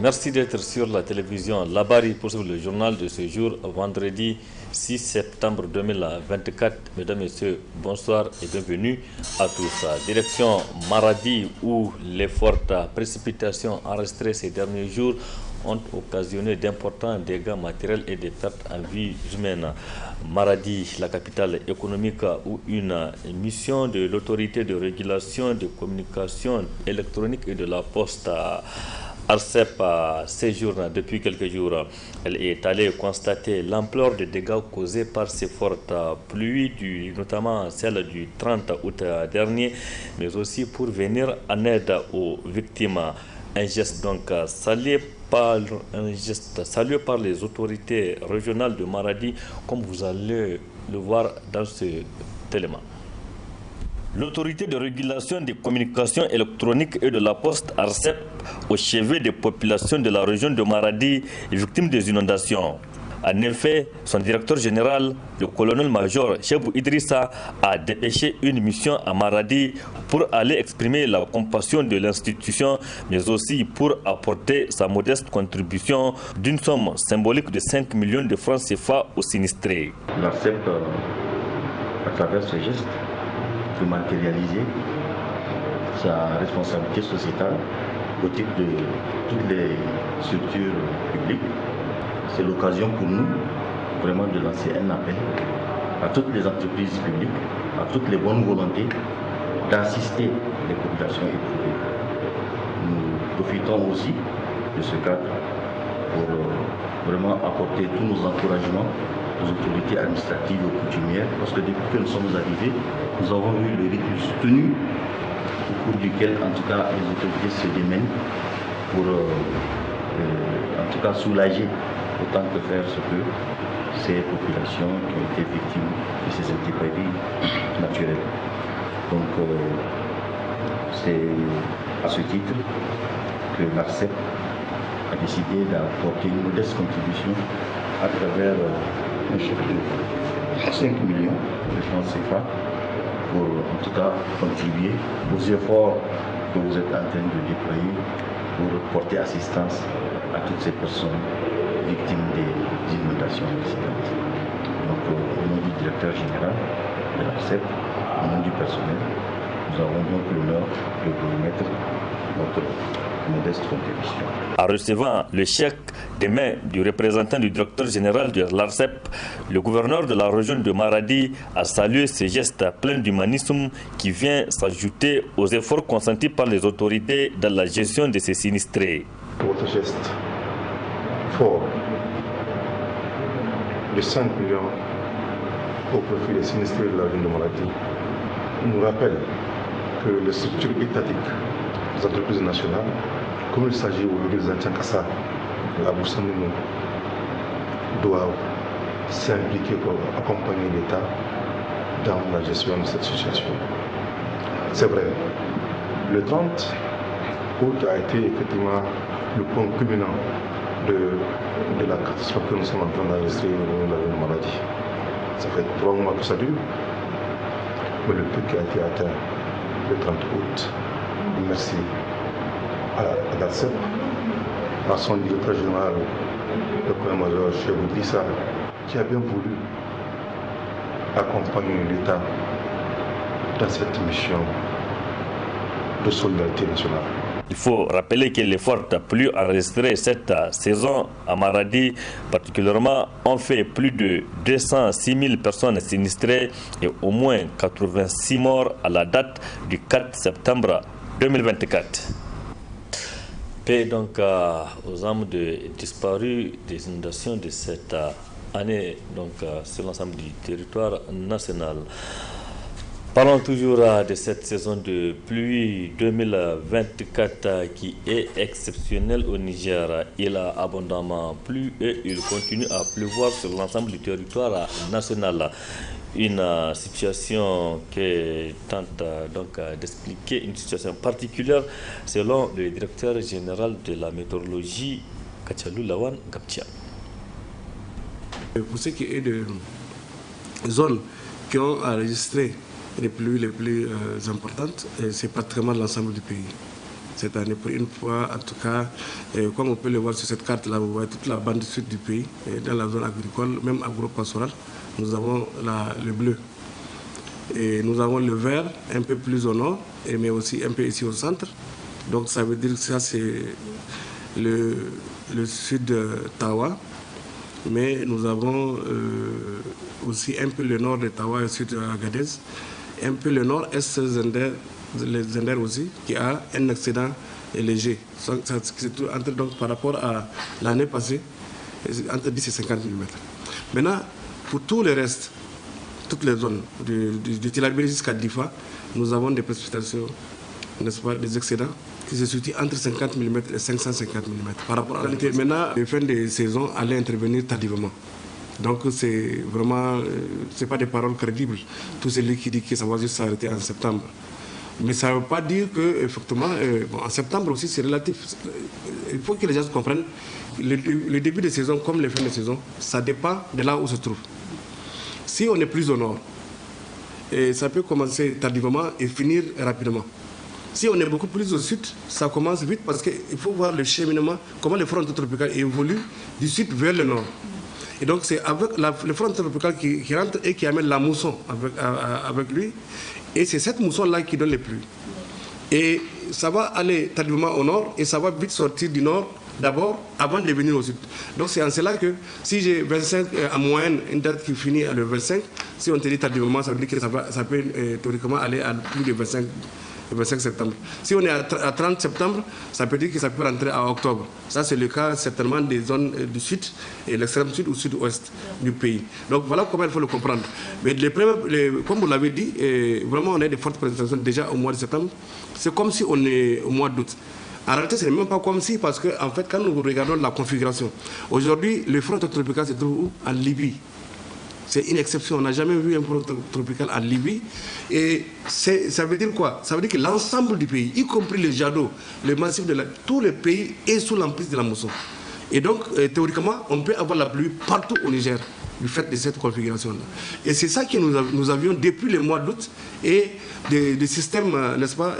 Merci d'être sur la télévision Labari pour le journal de ce jour, vendredi 6 septembre 2024. Mesdames et messieurs, bonsoir et bienvenue à tous. Direction Maradi, où les fortes précipitations enregistrées ces derniers jours ont occasionné d'importants dégâts matériels et des pertes en vie humaine. Maradi, la capitale économique, où une mission de l'autorité de régulation de communication électronique et de la poste ARCEP séjourne depuis quelques jours. Elle est allée constater l'ampleur des dégâts causés par ces fortes pluies, notamment celle du 30 août dernier, mais aussi pour venir en aide aux victimes. Un geste donc salué par les autorités régionales de Maradi, comme vous allez le voir dans cet élément. L'autorité de régulation des communications électroniques et de la poste ARCEP, au chevet des populations de la région de Maradi, est victime des inondations. En effet, son directeur général, le colonel-major Chebou Idrissa, a dépêché une mission à Maradi pour aller exprimer la compassion de l'institution, mais aussi pour apporter sa modeste contribution d'une somme symbolique de 5 millions de francs CFA aux sinistrés. L'ARCEP, à travers ce geste, peut matérialiser sa responsabilité sociétale au titre de toutes les structures publiques. C'est l'occasion pour nous vraiment de lancer un appel à toutes les entreprises publiques, à toutes les bonnes volontés d'assister les populations éprouvées. Nous profitons aussi de ce cadre pour vraiment apporter tous nos encouragements aux autorités administratives et coutumières, parce que depuis que nous sommes arrivés, nous avons eu le rythme soutenu au cours duquel en tout cas les autorités se démènent pour en tout cas soulager autant que faire ce que ces populations qui ont été victimes de ces intempéries naturelles. Donc c'est à ce titre que l'ARCEP a décidé d'apporter une modeste contribution à travers un chèque de 5 millions de francs CFA pour en tout cas contribuer aux efforts que vous êtes en train de déployer pour porter assistance à toutes ces personnes victimes des inondations précédentes. Donc au nom du directeur général de l'ARCEP, au nom du personnel, nous avons donc l'honneur de vous mettre notre modeste contribution. En recevant le chèque des mains du représentant du directeur général de l'ARCEP, le gouverneur de la région de Maradi a salué ce geste plein d'humanisme qui vient s'ajouter aux efforts consentis par les autorités dans la gestion de ces sinistrés. Votre geste fort de 5 millions au profit des sinistrés de la région de Maradi nous rappelle que les structures étatiques des entreprises nationales, comme il s'agit aujourd'hui des Antiankassa, la Boussamounou, doivent s'impliquer pour accompagner l'État dans la gestion de cette situation. C'est vrai, le 30 août a été effectivement le point culminant de la catastrophe que nous sommes en train d'enregistrer au niveau de la région de Maradi. Ça fait 3 mois que ça dure, mais le pic a été atteint le 30 août. Merci à l'ARCEP, à son directeur général, le colonel-major Chebou Idrissa, qui a bien voulu accompagner l'État dans cette mission de solidarité nationale. Il faut rappeler que les fortes pluies enregistrées cette saison à Maradi particulièrement ont fait plus de 206 000 personnes sinistrées et au moins 86 morts à la date du 4 septembre 2024. Paix donc aux âmes des disparus des inondations de cette année donc sur l'ensemble du territoire national. Parlons toujours de cette saison de pluie 2024 qui est exceptionnelle au Niger. Il a abondamment plu et il continue à pleuvoir sur l'ensemble du territoire national. Une situation qui tente donc d'expliquer une situation particulière selon le directeur général de la météorologie, Kachalou Lawan Gaptia. Pour ce qui est de zones qui ont enregistré les pluies les plus importantes, c'est pratiquement l'ensemble du pays. cette année. Pour une fois, en tout cas, comme on peut le voir sur cette carte-là, vous voyez toute la bande sud du pays, dans la zone agricole, même agro-pastorale, nous avons le bleu. Et nous avons le vert un peu plus au nord, mais aussi un peu ici au centre. Donc ça veut dire que ça c'est le sud Tawa. Mais nous avons aussi un peu le nord de Tawa et le sud de Agadez. Un peu le nord-est les Zender aussi, qui a un excédent léger. Donc par rapport à l'année passée, entre 10 et 50 mm. Maintenant, pour tout le reste, toutes les zones, de Tillabéri jusqu'à Difa, nous avons des précipitations, n'est-ce pas, des excédents qui se situent entre 50 mm et 550 mm. Par rapport à l'été, maintenant, les fins de saison allaient intervenir tardivement. Donc, c'est vraiment, c'est pas des paroles crédibles. Tout celui qui dit que ça va juste s'arrêter en septembre. Mais ça ne veut pas dire que, effectivement, en septembre aussi, c'est relatif. Il faut que les gens comprennent, le début de saison comme les fins de saison, ça dépend de là où se trouve. Si on est plus au nord, et ça peut commencer tardivement et finir rapidement. Si on est beaucoup plus au sud, ça commence vite parce qu'il faut voir le cheminement, comment le front tropical évolue du sud vers le nord. Et donc c'est avec le front tropical qui rentre et qui amène la mousson avec lui. Et c'est cette mousson-là qui donne les pluies. Et ça va aller tardivement au nord et ça va vite sortir du nord d'abord avant de venir au sud. Donc c'est en cela que si j'ai 25 en moyenne, une date qui finit à le 25, si on te dit tardivement, ça veut dire que ça peut théoriquement aller à plus de 25 septembre. Si on est à 30 septembre, ça peut dire que ça peut rentrer à octobre. Ça, c'est le cas certainement des zones du sud, et l'extrême sud ou sud-ouest du pays. Donc voilà comment il faut le comprendre. Mais comme vous l'avez dit, vraiment on a des fortes précipitations déjà au mois de septembre. C'est comme si on est au mois d'août. En réalité, ce n'est même pas comme si, parce que en fait, quand nous regardons la configuration, aujourd'hui, le front tropical se trouve où? En Libye. C'est une exception. On n'a jamais vu un front tropical en Libye. Et ça veut dire quoi? Ça veut dire que l'ensemble du pays, y compris le Jado, le massif tout le pays est sous l'emprise de la mousson. Et donc, théoriquement, on peut avoir la pluie partout au Niger, du fait de cette configuration-là. Et c'est ça que nous avions depuis le mois d'août, et des systèmes, n'est-ce pas,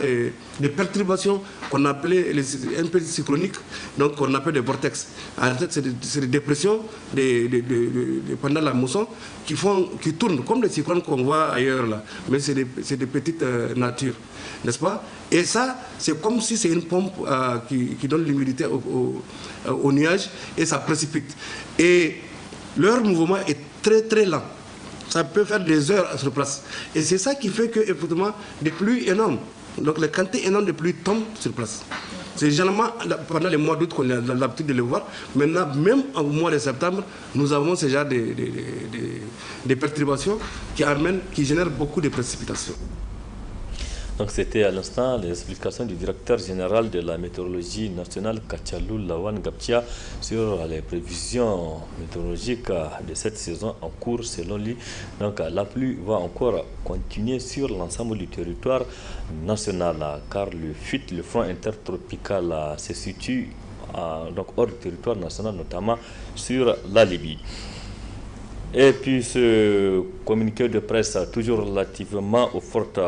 de perturbations qu'on appelait un peu cycloniques, donc qu'on appelle des vortex. En fait, c'est des dépressions pendant la mousson qui tournent comme les cyclones qu'on voit ailleurs là. Mais c'est des petites natures, n'est-ce pas? Et ça, c'est comme si c'est une pompe qui donne l'humidité au nuage et ça précipite. Et leur mouvement est très très lent. Ça peut faire des heures sur place. Et c'est ça qui fait qu'effectivement, des pluies énormes, donc les quantités énormes de pluie tombent sur place. C'est généralement pendant les mois d'août qu'on a l'habitude de le voir. Maintenant, même au mois de septembre, nous avons ce genre de perturbations qui génèrent beaucoup de précipitations. Donc c'était à l'instant les explications du directeur général de la météorologie nationale, Kachalou Lawan Gaptia, sur les prévisions météorologiques de cette saison en cours. Selon lui, donc, la pluie va encore continuer sur l'ensemble du territoire national, car le front intertropical se situe donc hors du territoire national, notamment sur la Libye. Et puis ce communiqué de presse, toujours relativement aux fortes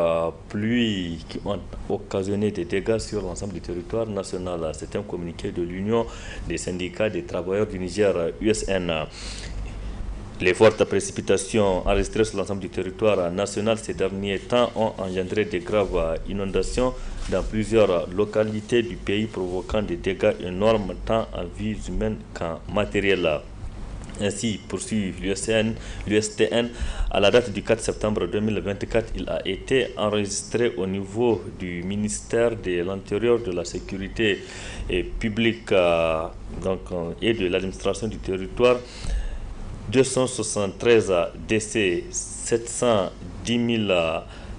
pluies qui ont occasionné des dégâts sur l'ensemble du territoire national. C'est un communiqué de l'Union des syndicats des travailleurs du Niger, USN. Les fortes précipitations enregistrées sur l'ensemble du territoire national ces derniers temps ont engendré de graves inondations dans plusieurs localités du pays, provoquant des dégâts énormes tant en vies humaines qu'en matériel. Ainsi, poursuit l'USTN, à la date du 4 septembre 2024, il a été enregistré au niveau du ministère de l'Intérieur, de la Sécurité publique et de l'administration du territoire 273 décès, 710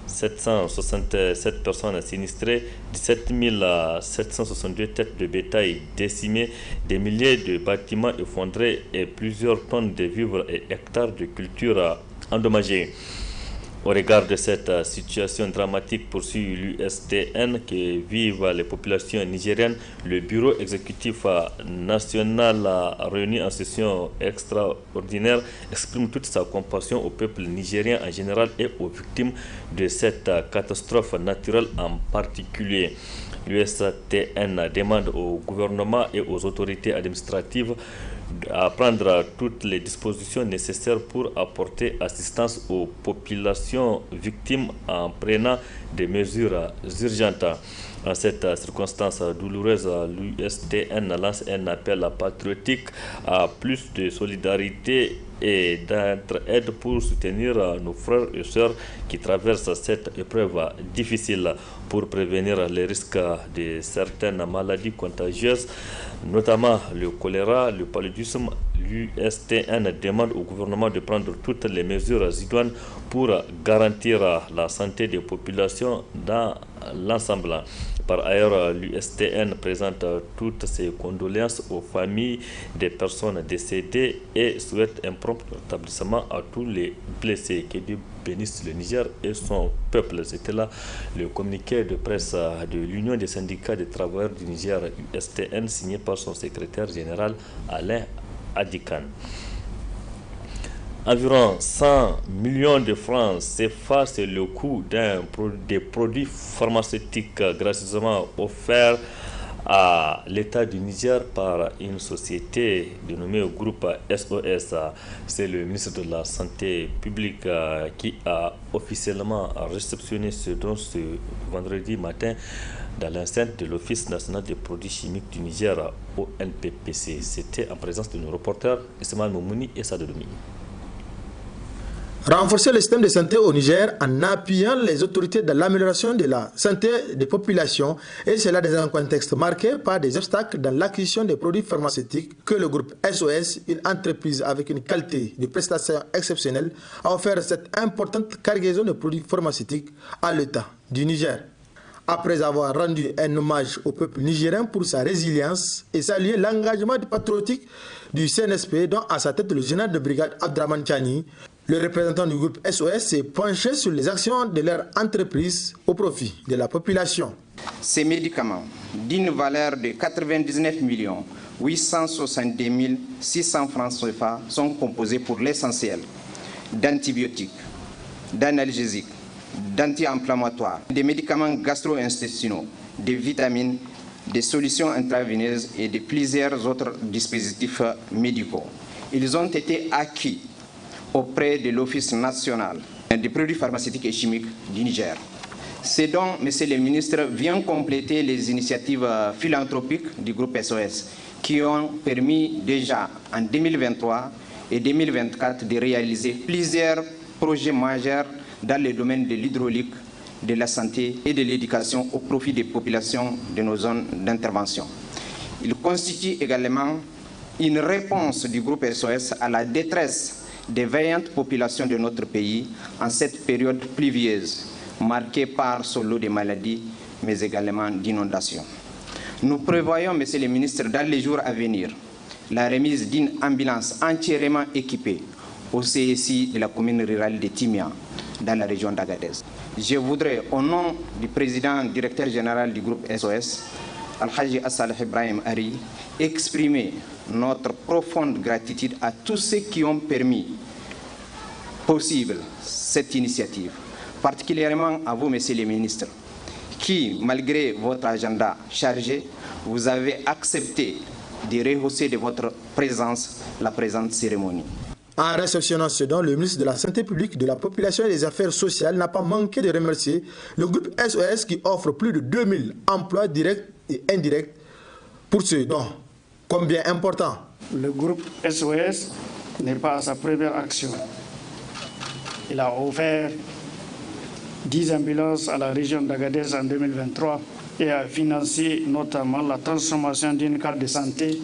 767 personnes sinistrées, 17 762 têtes de bétail décimées, des milliers de bâtiments effondrés et plusieurs tonnes de vivres et hectares de cultures endommagés. Au regard de cette situation dramatique, poursuit l'USTN, que vivent les populations nigériennes, le bureau exécutif national réuni en session extraordinaire exprime toute sa compassion au peuple nigérien en général et aux victimes de cette catastrophe naturelle en particulier. L'USTN demande au gouvernement et aux autorités administratives à prendre toutes les dispositions nécessaires pour apporter assistance aux populations victimes en prenant des mesures urgentes. En cette circonstance douloureuse, l'USTN lance un appel patriotique à plus de solidarité et d'entraide pour soutenir nos frères et sœurs qui traversent cette épreuve difficile. Pour prévenir les risques de certaines maladies contagieuses, notamment le choléra, le paludisme, l'USTN demande au gouvernement de prendre toutes les mesures idoines pour garantir la santé des populations dans l'ensemble. Par ailleurs, l'USTN présente toutes ses condoléances aux familles des personnes décédées et souhaite un prompt rétablissement à tous les blessés. Que Dieu bénisse le Niger et son peuple. C'était là le communiqué de presse de l'Union des syndicats des travailleurs du Niger, USTN, signé par son secrétaire général Alain Adikan. Environ 100 millions de francs CFA, c'est le coût des produits pharmaceutiques gracieusement offerts à l'État du Niger par une société dénommée groupe SOS. C'est le ministre de la Santé publique qui a officiellement réceptionné ce don ce vendredi matin dans l'enceinte de l'Office national des produits chimiques du Niger, ONPPC. C'était en présence de nos reporters Ismaël Moumouni et Sadoumi. Renforcer le système de santé au Niger en appuyant les autorités dans l'amélioration de la santé des populations, et cela dans un contexte marqué par des obstacles dans l'acquisition des produits pharmaceutiques que le groupe SOS, une entreprise avec une qualité de prestation exceptionnelle, a offert cette importante cargaison de produits pharmaceutiques à l'État du Niger. Après avoir rendu un hommage au peuple nigérien pour sa résilience et salué l'engagement patriotique du CNSP, dont à sa tête le général de brigade Abdraman Chani, le représentant du groupe SOS s'est penché sur les actions de leur entreprise au profit de la population. Ces médicaments, d'une valeur de 99 862 600 francs CFA, sont composés pour l'essentiel d'antibiotiques, d'analgésiques, d'anti-inflammatoires, des médicaments gastro-intestinaux, des vitamines, des solutions intraveineuses et de plusieurs autres dispositifs médicaux. Ils ont été acquis auprès de l'Office national des produits pharmaceutiques et chimiques du Niger. Ces dons, Monsieur le ministre, vient compléter les initiatives philanthropiques du groupe SOS qui ont permis déjà en 2023 et 2024 de réaliser plusieurs projets majeurs dans le domaine de l'hydraulique, de la santé et de l'éducation au profit des populations de nos zones d'intervention. Il constitue également une réponse du groupe SOS à la détresse des vaillantes populations de notre pays en cette période pluvieuse, marquée par son lot de maladies, mais également d'inondations. Nous prévoyons, Monsieur le ministre, dans les jours à venir, la remise d'une ambulance entièrement équipée au CSI de la commune rurale de Timia, dans la région d'Agadez. Je voudrais, au nom du président directeur général du groupe SOS, Al-Haji Assalih Ibrahim Ari, exprimer notre profonde gratitude à tous ceux qui ont permis possible cette initiative, particulièrement à vous, Monsieur le ministre, qui, malgré votre agenda chargé, vous avez accepté de rehausser de votre présence la présente cérémonie. En réceptionnant ce don, le ministre de la Santé publique, de la Population et des Affaires sociales n'a pas manqué de remercier le groupe SOS qui offre plus de 2000 emplois directs et indirects pour ce don. Combien important? Le groupe SOS n'est pas à sa première action. Il a offert 10 ambulances à la région d'Agadez en 2023 et a financé notamment la transformation d'une carte de santé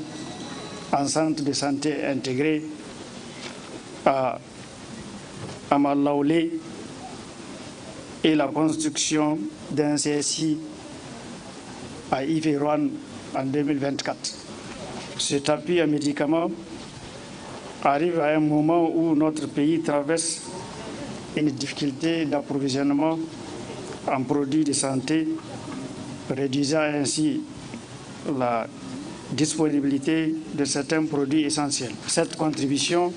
en centre de santé intégré à Malaoulé et la construction d'un CSI à Yves-et-Rouen en 2024. Cet appui à médicaments arrive à un moment où notre pays traverse une difficulté d'approvisionnement en produits de santé, réduisant ainsi la disponibilité de certains produits essentiels. Cette contribution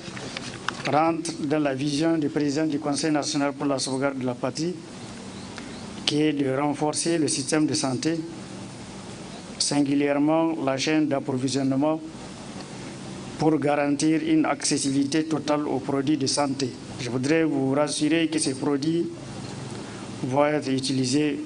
rentre dans la vision du président du Conseil national pour la sauvegarde de la patrie, qui est de renforcer le système de santé singulièrement la chaîne d'approvisionnement, pour garantir une accessibilité totale aux produits de santé. Je voudrais vous rassurer que ces produits vont être utilisés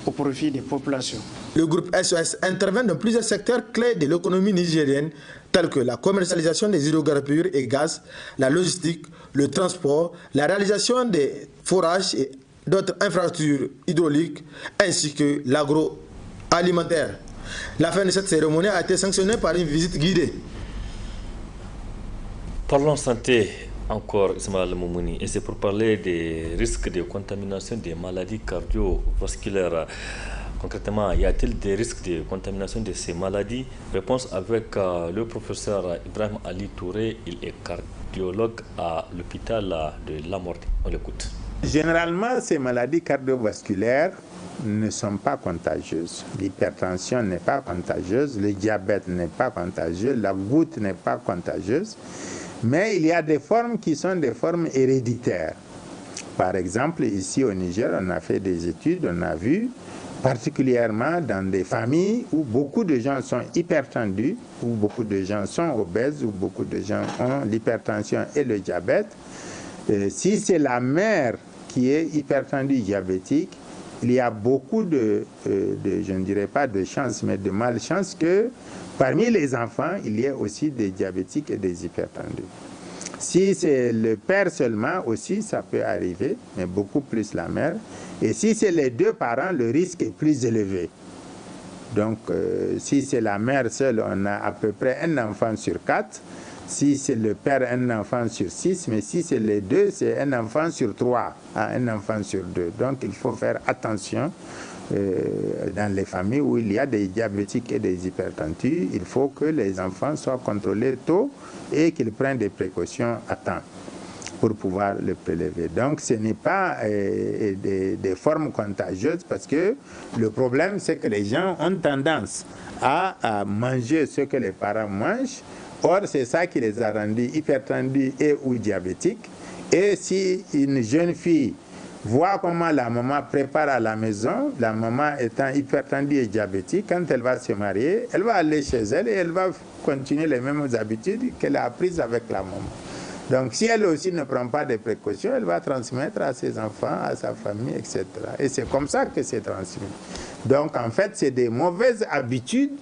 au profit des populations. Le groupe SOS intervient dans plusieurs secteurs clés de l'économie nigérienne, tels que la commercialisation des hydrocarbures et gaz, la logistique, le transport, la réalisation des forages et d'autres infrastructures hydrauliques, ainsi que l'agroalimentaire. La fin de cette cérémonie a été sanctionnée par une visite guidée. Parlons santé encore, Ismaël Moumouni, et c'est pour parler des risques de contamination des maladies cardiovasculaires. Concrètement, y a-t-il des risques de contamination de ces maladies? Réponse avec le professeur Ibrahim Ali Touré, il est cardiologue à l'hôpital de Lamordé. On l'écoute. Généralement, ces maladies cardiovasculaires ne sont pas contagieuses. L'hypertension n'est pas contagieuse, le diabète n'est pas contagieux, la goutte n'est pas contagieuse. Mais il y a des formes qui sont des formes héréditaires. Par exemple, ici au Niger, on a fait des études, on a vu, particulièrement dans des familles où beaucoup de gens sont hypertendus, où beaucoup de gens sont obèses, où beaucoup de gens ont l'hypertension et le diabète. Si c'est la mère qui est hypertendue diabétique, il y a beaucoup je ne dirais pas de chance, mais de malchance que parmi les enfants, il y ait aussi des diabétiques et des hypertendus. Si c'est le père seulement aussi, ça peut arriver, mais beaucoup plus la mère. Et si c'est les deux parents, le risque est plus élevé. Donc, si c'est la mère seule, on a à peu près un enfant sur 4. Si c'est le père, un enfant sur 6. Mais si c'est les deux, c'est un enfant sur 3, un enfant sur 2. Donc, il faut faire attention. Dans les familles où il y a des diabétiques et des hypertendus, il faut que les enfants soient contrôlés tôt et qu'ils prennent des précautions à temps pour pouvoir le prélever. Donc ce n'est pas des formes contagieuses, parce que le problème c'est que les gens ont tendance à manger ce que les parents mangent. Or c'est ça qui les a rendus hypertendus et ou diabétiques. Et si une jeune fille voit comment la maman prépare à la maison, la maman étant hypertendue et diabétique, quand elle va se marier, elle va aller chez elle et elle va continuer les mêmes habitudes qu'elle a apprises avec la maman. Donc si elle aussi ne prend pas de précautions, elle va transmettre à ses enfants, à sa famille, etc. Et c'est comme ça que c'est transmis. Donc en fait, c'est des mauvaises habitudes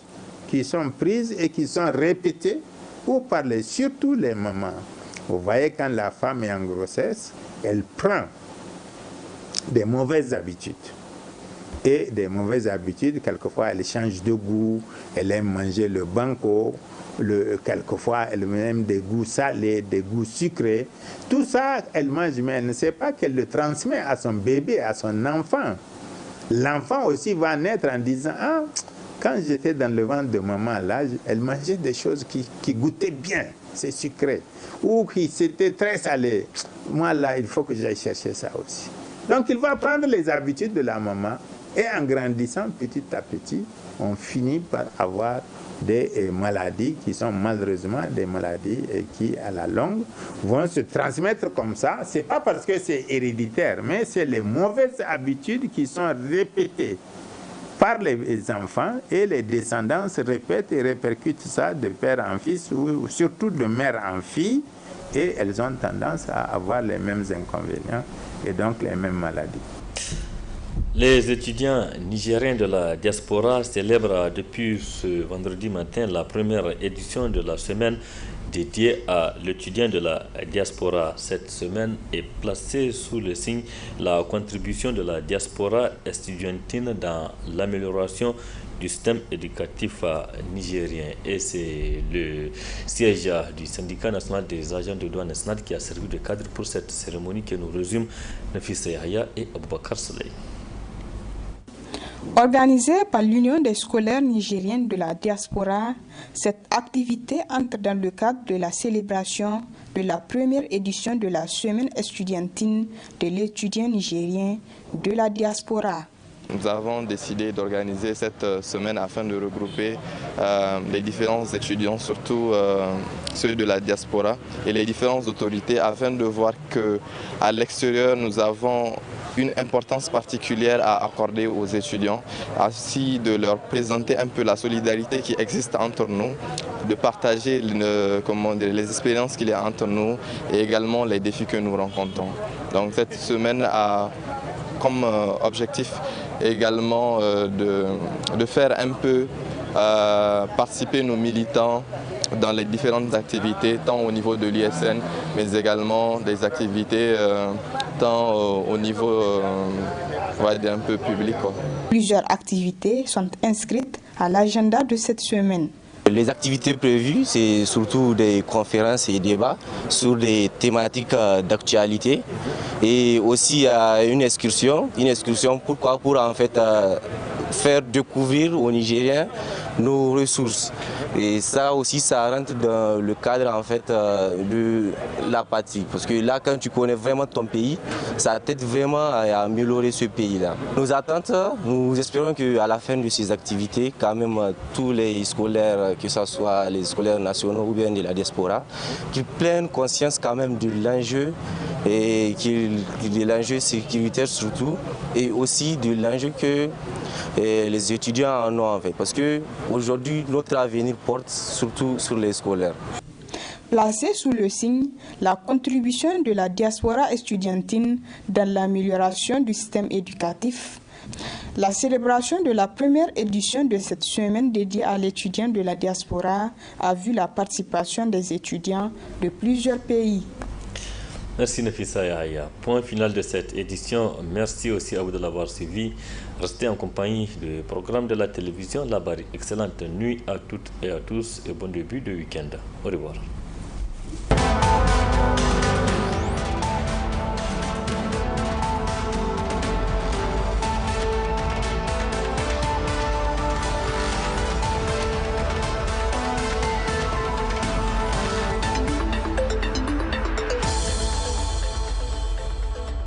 qui sont prises et qui sont répétées pour parler, surtout les mamans. Vous voyez, quand la femme est en grossesse, elle prend des mauvaises habitudes. Et des mauvaises habitudes, quelquefois elle change de goût, elle aime manger le banco, quelquefois elle aime des goûts salés, des goûts sucrés. Tout ça, elle mange, mais elle ne sait pas qu'elle le transmet à son bébé, à son enfant. L'enfant aussi va naître en disant « Ah, quand j'étais dans le ventre de maman, là, elle mangeait des choses qui goûtaient bien, c'est sucré. Ou qui c'était très salé. Moi, là, il faut que j'aille chercher ça aussi. » Donc, il va prendre les habitudes de la maman et en grandissant petit à petit, on finit par avoir des maladies qui sont malheureusement des maladies et qui, à la longue, vont se transmettre comme ça. Ce n'est pas parce que c'est héréditaire, mais c'est les mauvaises habitudes qui sont répétées par les enfants et les descendants se répètent et répercutent ça de père en fils ou surtout de mère en fille, et elles ont tendance à avoir les mêmes inconvénients et donc les mêmes maladies. Les étudiants nigériens de la diaspora célèbrent depuis ce vendredi matin la première édition de la semaine dédiée à l'étudiant de la diaspora. Cette semaine est placée sous le signe la contribution de la diaspora estudiantine dans l'amélioration du système éducatif nigérien. Et c'est le siège du syndicat national des agents de douane SNAD qui a servi de cadre pour cette cérémonie que nous résument Nafissa Yahya et Aboubakar Soleil. Organisée par l'Union des scolaires nigériennes de la diaspora, cette activité entre dans le cadre de la célébration de la première édition de la semaine estudiantine de l'étudiant nigérien de la diaspora. Nous avons décidé d'organiser cette semaine afin de regrouper les différents étudiants, surtout ceux de la diaspora et les différentes autorités, afin de voir qu'à l'extérieur, nous avons une importance particulière à accorder aux étudiants, ainsi de leur présenter un peu la solidarité qui existe entre nous, de partager les expériences qu'il y a entre nous et également les défis que nous rencontrons. Donc cette semaine a comme objectif également de faire un peu participer nos militants dans les différentes activités, tant au niveau de l'ISN, mais également des activités tant au niveau on va dire un peu public. Plusieurs activités sont inscrites à l'agenda de cette semaine. Les activités prévues, c'est surtout des conférences et débats sur des thématiques d'actualité et aussi une excursion. Pourquoi? Pour en fait faire découvrir aux Nigériens nos ressources. Et ça aussi, ça rentre dans le cadre en fait de la patrie. Parce que là, quand tu connais vraiment ton pays, ça t'aide vraiment à améliorer ce pays-là. Nos attentes, nous espérons qu'à la fin de ces activités, quand même tous les scolaires, que ce soit les scolaires nationaux ou bien de la diaspora, qu'ils prennent conscience quand même de l'enjeu et de l'enjeu sécuritaire surtout, et aussi de l'enjeu que les étudiants en ont en fait. Parce qu'aujourd'hui, notre avenir porte surtout sur les scolaires. Placée sous le signe la contribution de la diaspora estudiantine dans l'amélioration du système éducatif, la célébration de la première édition de cette semaine dédiée à l'étudiant de la diaspora a vu la participation des étudiants de plusieurs pays. Merci Nafissa Yahya. Point final de cette édition. Merci aussi à vous de l'avoir suivi. Restez en compagnie du programme de la télévision Labari. Excellente nuit à toutes et à tous et bon début de week-end. Au revoir.